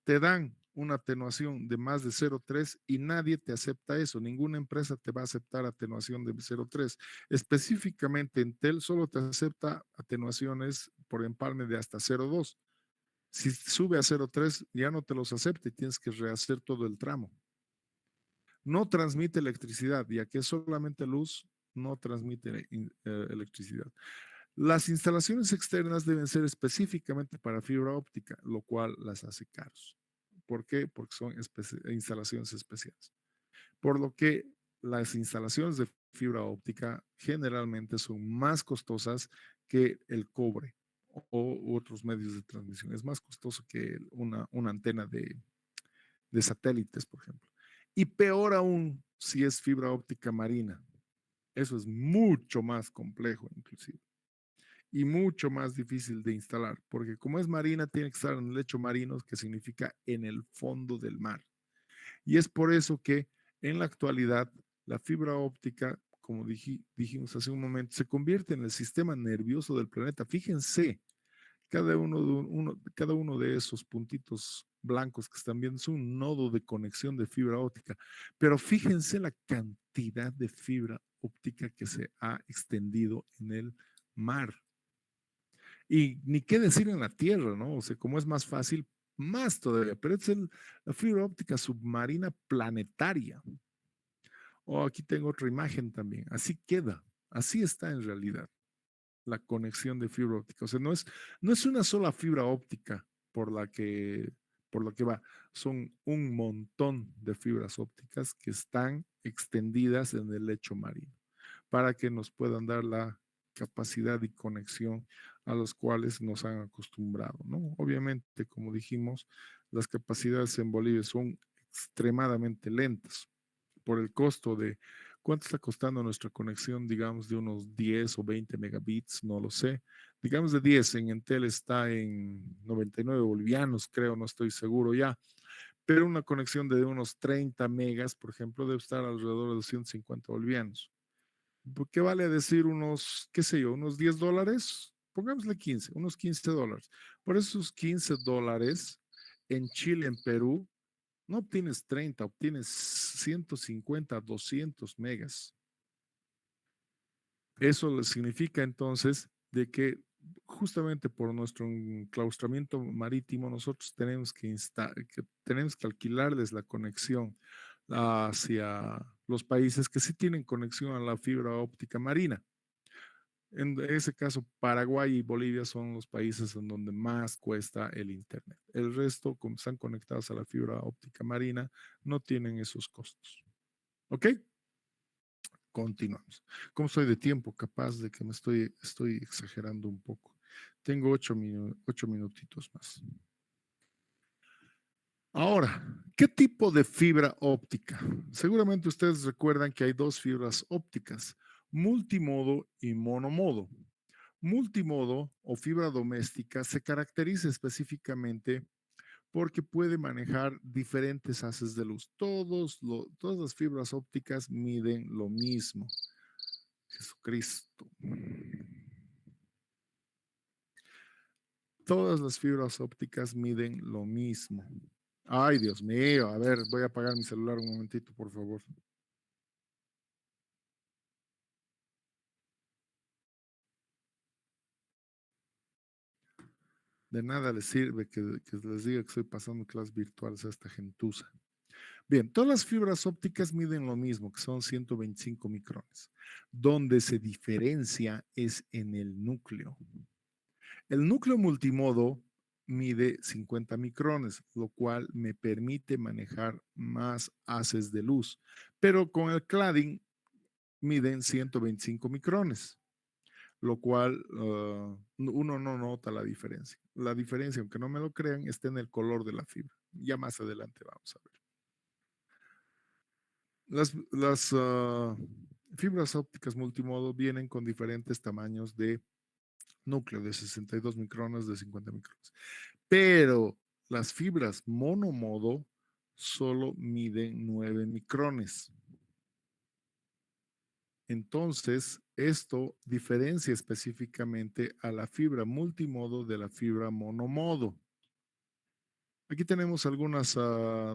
te dan una atenuación de más de 0,3 y nadie te acepta eso. Ninguna empresa te va a aceptar atenuación de 0,3. Específicamente Entel solo te acepta atenuaciones por empalme de hasta 0,2. Si sube a 0,3 ya no te los acepta y tienes que rehacer todo el tramo. No transmite electricidad, ya que es solamente luz, no transmite electricidad. Las instalaciones externas deben ser específicamente para fibra óptica, lo cual las hace caros. ¿Por qué? Porque son instalaciones especiales. Por lo que las instalaciones de fibra óptica generalmente son más costosas que el cobre o otros medios de transmisión. Es más costoso que una antena de satélites, por ejemplo. Y peor aún si es fibra óptica marina. Eso es mucho más complejo, inclusive. Y mucho más difícil de instalar, porque como es marina, tiene que estar en el lecho marino, que significa en el fondo del mar. Y es por eso que en la actualidad la fibra óptica, como dijimos hace un momento, se convierte en el sistema nervioso del planeta. Fíjense, cada uno de esos puntitos blancos que están viendo es un nodo de conexión de fibra óptica. Pero fíjense la cantidad de fibra óptica que se ha extendido en el mar. Y ni qué decir en la tierra, ¿no? O sea, como es más fácil, más todavía. Pero es la fibra óptica submarina planetaria. Aquí tengo otra imagen también. Así queda. Así está en realidad la conexión de fibra óptica. O sea, no es una sola fibra óptica por la que va. Son un montón de fibras ópticas que están extendidas en el lecho marino para que nos puedan dar la capacidad y conexión a los cuales nos han acostumbrado, ¿no? Obviamente, como dijimos, las capacidades en Bolivia son extremadamente lentas por el costo de cuánto está costando nuestra conexión, digamos, de unos 10 o 20 megabits, no lo sé. Digamos de 10, en Entel está en 99 bolivianos, creo, no estoy seguro ya. Pero una conexión de unos 30 megas, por ejemplo, debe estar alrededor de 250 bolivianos. ¿Qué vale decir unos, qué sé yo, unos $10? Pongámosle 15, unos $15. Por esos $15, en Chile, en Perú, no obtienes 30, obtienes 150, 200 megas. Eso significa entonces de que justamente por nuestro enclaustramiento marítimo nosotros tenemos que alquilarles la conexión hacia los países que sí tienen conexión a la fibra óptica marina. En ese caso, Paraguay y Bolivia son los países en donde más cuesta el Internet. El resto, como están conectados a la fibra óptica marina, no tienen esos costos. ¿Ok? Continuamos. ¿Cómo soy de tiempo? Capaz de que estoy exagerando un poco. Tengo 8 minutitos más. Ahora, ¿qué tipo de fibra óptica? Seguramente ustedes recuerdan que hay dos fibras ópticas, multimodo y monomodo. Multimodo o fibra doméstica se caracteriza específicamente porque puede manejar diferentes haces de luz. Todas las fibras ópticas miden lo mismo. Jesucristo. Todas las fibras ópticas miden lo mismo. Ay, Dios mío. A ver, voy a apagar mi celular un momentito, por favor. De nada les sirve que les diga que estoy pasando clases virtuales a esta gentuza. Bien, todas las fibras ópticas miden lo mismo, que son 125 micrones. Donde se diferencia es en el núcleo. El núcleo multimodo mide 50 micrones, lo cual me permite manejar más haces de luz. Pero con el cladding miden 125 micrones, lo cual uno no nota la diferencia. La diferencia, aunque no me lo crean, está en el color de la fibra. Ya más adelante vamos a ver. Las fibras ópticas multimodo vienen con diferentes tamaños de núcleo, de 62 micrones, de 50 micrones. Pero las fibras monomodo solo miden 9 micrones. Entonces, esto diferencia específicamente a la fibra multimodo de la fibra monomodo. Aquí tenemos algunas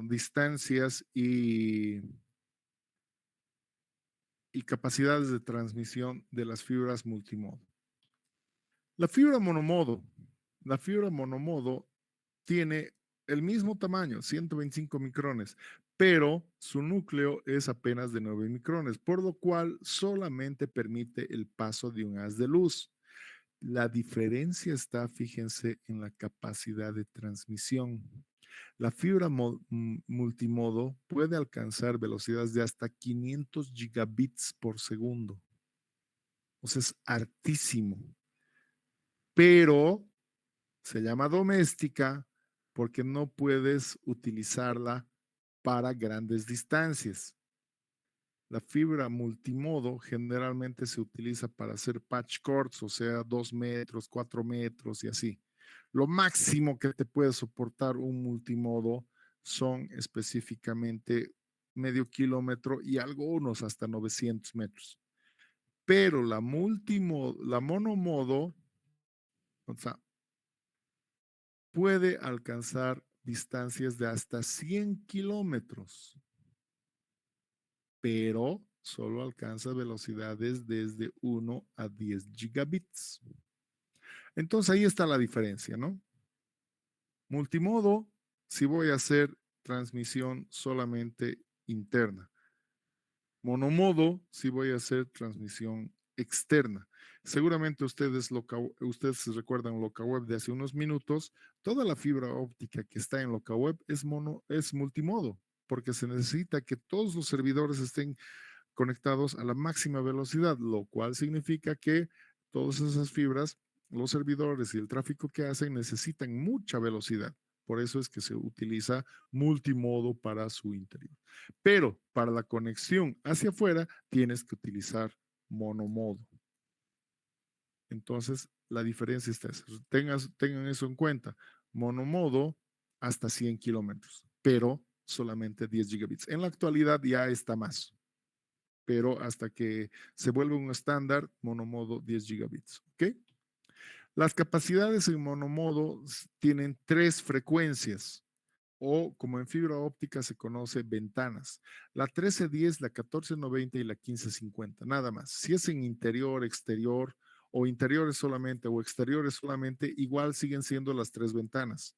distancias y capacidades de transmisión de las fibras multimodo. La fibra monomodo tiene el mismo tamaño, 125 micrones, pero su núcleo es apenas de 9 micrones, por lo cual solamente permite el paso de un haz de luz. La diferencia está, fíjense, en la capacidad de transmisión. La fibra multimodo puede alcanzar velocidades de hasta 500 gigabits por segundo. O sea, es hartísimo. Pero se llama doméstica porque no puedes utilizarla para grandes distancias. La fibra multimodo generalmente se utiliza para hacer patch cords, o sea, 2 metros, 4 metros y así. Lo máximo que te puede soportar un multimodo son específicamente medio kilómetro y algunos hasta 900 metros. Pero la monomodo, o sea, puede alcanzar distancias de hasta 100 kilómetros, pero solo alcanza velocidades desde 1 a 10 gigabits. Entonces ahí está la diferencia, ¿no? Multimodo, si voy a hacer transmisión solamente interna. Monomodo, si voy a hacer transmisión externa. Seguramente ustedes recuerdan LocaWeb de hace unos minutos. Toda la fibra óptica que está en LocaWeb es multimodo, porque se necesita que todos los servidores estén conectados a la máxima velocidad, lo cual significa que todas esas fibras, los servidores y el tráfico que hacen necesitan mucha velocidad. Por eso es que se utiliza multimodo para su interior. Pero para la conexión hacia afuera tienes que utilizar monomodo. Entonces, la diferencia está esa. Tengan eso en cuenta. Monomodo hasta 100 kilómetros, pero solamente 10 gigabits. En la actualidad ya está más, pero hasta que se vuelve un estándar, monomodo 10 gigabits. ¿Ok? Las capacidades en monomodo tienen 3 frecuencias, o como en fibra óptica se conoce ventanas. La 1310, la 1490 y la 1550, nada más. Si es en interior, exterior, o interiores solamente, o exteriores solamente, igual siguen siendo las 3 ventanas.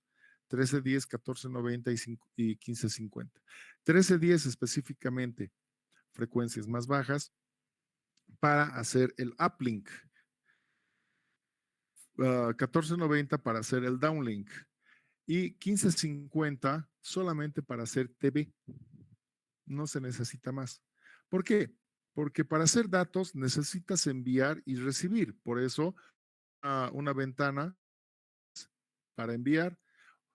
1310, 1490 y 1550. 1310 específicamente, frecuencias más bajas, para hacer el uplink. 1490 para hacer el downlink. Y 1550 solamente para hacer TV. No se necesita más. ¿Por qué? Porque para hacer datos necesitas enviar y recibir. Por eso, una ventana para enviar.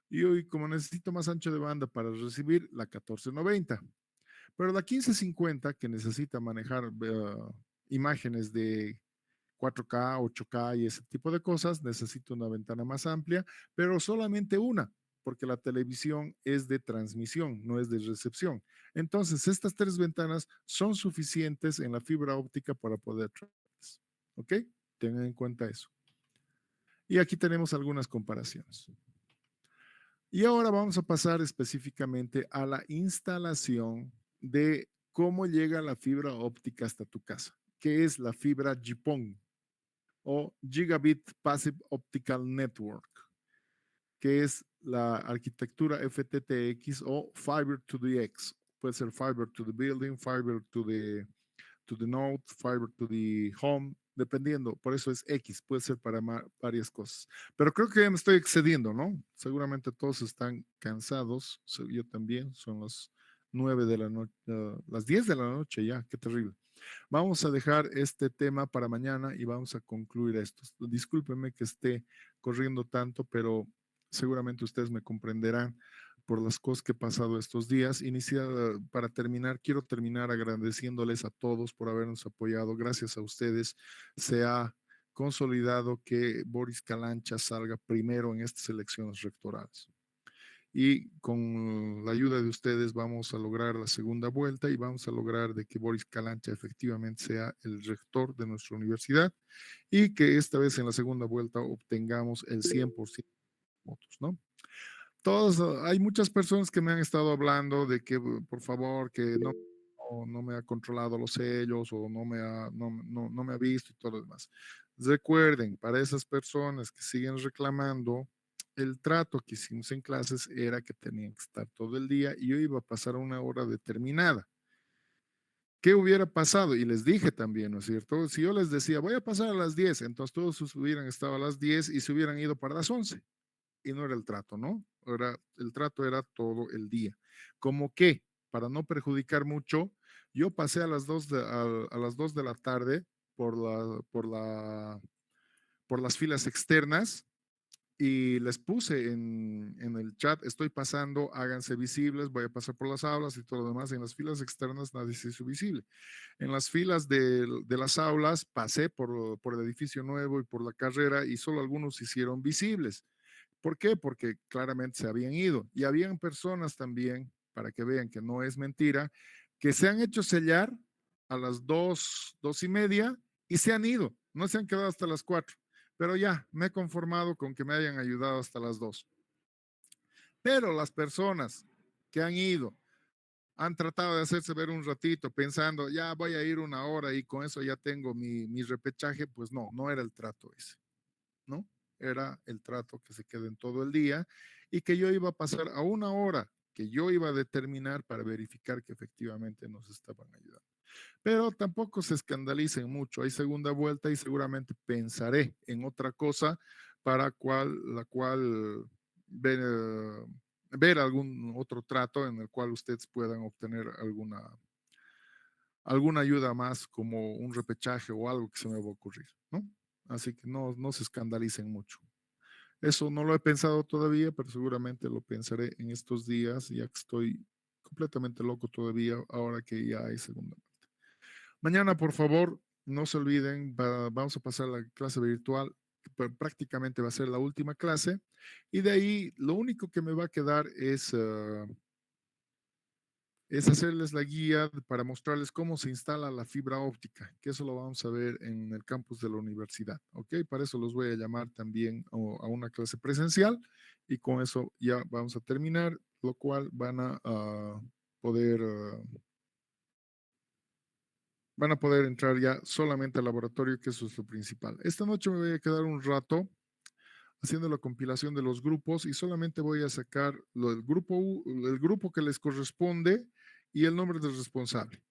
Y hoy, como necesito más ancho de banda para recibir, la 1490. Pero la 1550, que necesita manejar imágenes de 4K, 8K y ese tipo de cosas, necesito una ventana más amplia, pero solamente una, porque la televisión es de transmisión, no es de recepción. Entonces, estas 3 ventanas son suficientes en la fibra óptica para poder trabajar. ¿Ok? Tengan en cuenta eso. Y aquí tenemos algunas comparaciones. Y ahora vamos a pasar específicamente a la instalación de cómo llega la fibra óptica hasta tu casa, que es la fibra GPON o Gigabit Passive Optical Network, que es la arquitectura FTTX o Fiber to the X. Puede ser Fiber to the Building, Fiber to the Node, Fiber to the Home, dependiendo, por eso es X, puede ser para varias cosas. Pero creo que ya me estoy excediendo, ¿no? Seguramente todos están cansados, yo también, son las 9 de la noche, las 10 de la noche ya, qué terrible. Vamos a dejar este tema para mañana y vamos a concluir esto. Discúlpenme que esté corriendo tanto, pero seguramente ustedes me comprenderán por las cosas que he pasado estos días. Para terminar, quiero terminar agradeciéndoles a todos por habernos apoyado. Gracias a ustedes se ha consolidado que Boris Calancha salga primero en estas elecciones rectorales. Y con la ayuda de ustedes vamos a lograr la segunda vuelta y vamos a lograr de que Boris Calancha efectivamente sea el rector de nuestra universidad y que esta vez en la segunda vuelta obtengamos el 100% de votos, ¿no? Hay muchas personas que me han estado hablando de que por favor que no me ha controlado los sellos o no me ha visto y todo lo demás. Recuerden, para esas personas que siguen reclamando, el trato que hicimos en clases era que tenían que estar todo el día y yo iba a pasar a una hora determinada. ¿Qué hubiera pasado? Y les dije también, ¿no es cierto? Si yo les decía, voy a pasar a las 10, entonces todos hubieran estado a las 10 y se hubieran ido para las 11. Y no era el trato, ¿no? El trato era todo el día. ¿Cómo que? Para no perjudicar mucho, yo pasé a las 2 de la tarde por las filas externas y les puse en el chat, estoy pasando, háganse visibles, voy a pasar por las aulas y todo lo demás. En las filas externas nadie se hizo visible. En las filas de las aulas pasé por el edificio nuevo y por la carrera y solo algunos se hicieron visibles. ¿Por qué? Porque claramente se habían ido. Y habían personas también, para que vean que no es mentira, que se han hecho sellar a las 2:30 y se han ido. No se han quedado hasta las 4. Pero ya, me he conformado con que me hayan ayudado hasta las 2. Pero las personas que han ido, han tratado de hacerse ver un ratito pensando, ya voy a ir una hora y con eso ya tengo mi repechaje, pues no era el trato ese, ¿no? Era el trato que se queden todo el día y que yo iba a pasar a una hora que yo iba a determinar para verificar que efectivamente nos estaban ayudando. Pero tampoco se escandalicen mucho, hay segunda vuelta y seguramente pensaré en otra cosa para la cual ver algún otro trato en el cual ustedes puedan obtener alguna ayuda más como un repechaje o algo que se me va a ocurrir, ¿no? Así que no se escandalicen mucho. Eso no lo he pensado todavía, pero seguramente lo pensaré en estos días, ya que estoy completamente loco todavía, ahora que ya hay segunda vuelta. Mañana, por favor, no se olviden, vamos a pasar la clase virtual, prácticamente va a ser la última clase, y de ahí lo único que me va a quedar es hacerles la guía para mostrarles cómo se instala la fibra óptica, que eso lo vamos a ver en el campus de la universidad, ¿ok? Para eso los voy a llamar también a una clase presencial y con eso ya vamos a terminar, lo cual van a poder entrar ya solamente al laboratorio, que eso es lo principal. Esta noche me voy a quedar un rato haciendo la compilación de los grupos y solamente voy a sacar el grupo que les corresponde y el nombre del responsable.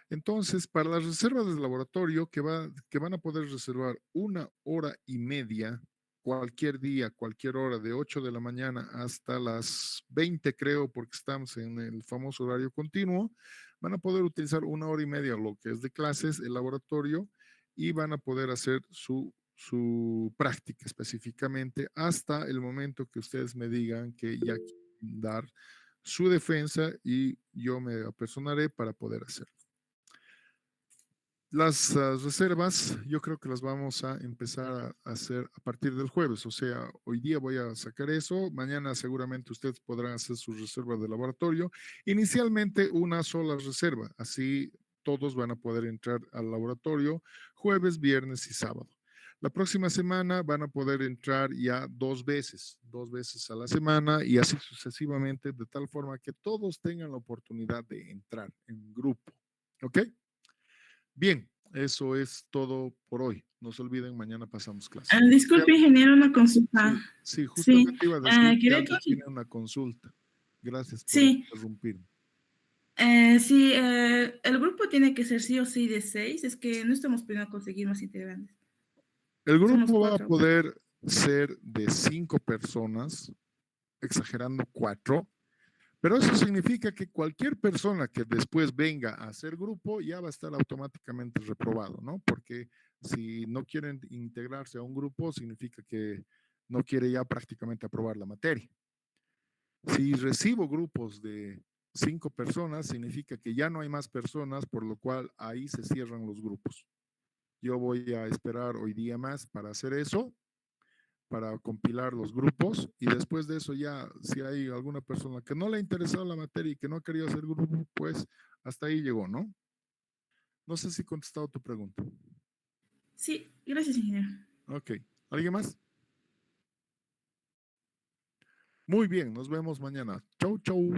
Entonces, para las reservas del laboratorio que van a poder reservar 1 hora y media, cualquier día, cualquier hora, de 8 de la mañana hasta las 20, creo, porque estamos en el famoso horario continuo, van a poder utilizar 1 hora y media, lo que es de clases, el laboratorio, y van a poder hacer su práctica específicamente hasta el momento que ustedes me digan que ya quieren dar su defensa y yo me apersonaré para poder hacerlo. Las reservas yo creo que las vamos a empezar a hacer a partir del jueves, o sea, hoy día voy a sacar eso, mañana seguramente ustedes podrán hacer sus reservas de laboratorio, inicialmente una sola reserva, así todos van a poder entrar al laboratorio jueves, viernes y sábado. La próxima semana van a poder entrar ya 2 veces a la semana y así sucesivamente, de tal forma que todos tengan la oportunidad de entrar en grupo. ¿Ok? Bien, eso es todo por hoy. No se olviden, mañana pasamos clase. Disculpe, ingeniero, una consulta. Sí, justamente iba a decir que quería alguien tiene una consulta. Gracias por Sí. interrumpirme. Sí, el grupo tiene que ser sí o sí de 6. Es que no estamos pudiendo conseguir más integrantes. El Somos grupo va a 4. poder ser de 5 personas, exagerando 4, pero eso significa que cualquier persona que después venga a hacer grupo ya va a estar automáticamente reprobado, ¿no? Porque si no quieren integrarse a un grupo, significa que no quiere ya prácticamente aprobar la materia. Si recibo grupos de 5 personas, significa que ya no hay más personas, por lo cual ahí se cierran los grupos. Yo voy a esperar hoy día más para hacer eso, para compilar los grupos, y después de eso ya, si hay alguna persona que no le ha interesado la materia y que no ha querido hacer grupo, pues hasta ahí llegó, ¿no? No sé si he contestado tu pregunta. Sí, gracias, ingeniero. Ok. ¿Alguien más? Muy bien, nos vemos mañana. Chau, chau.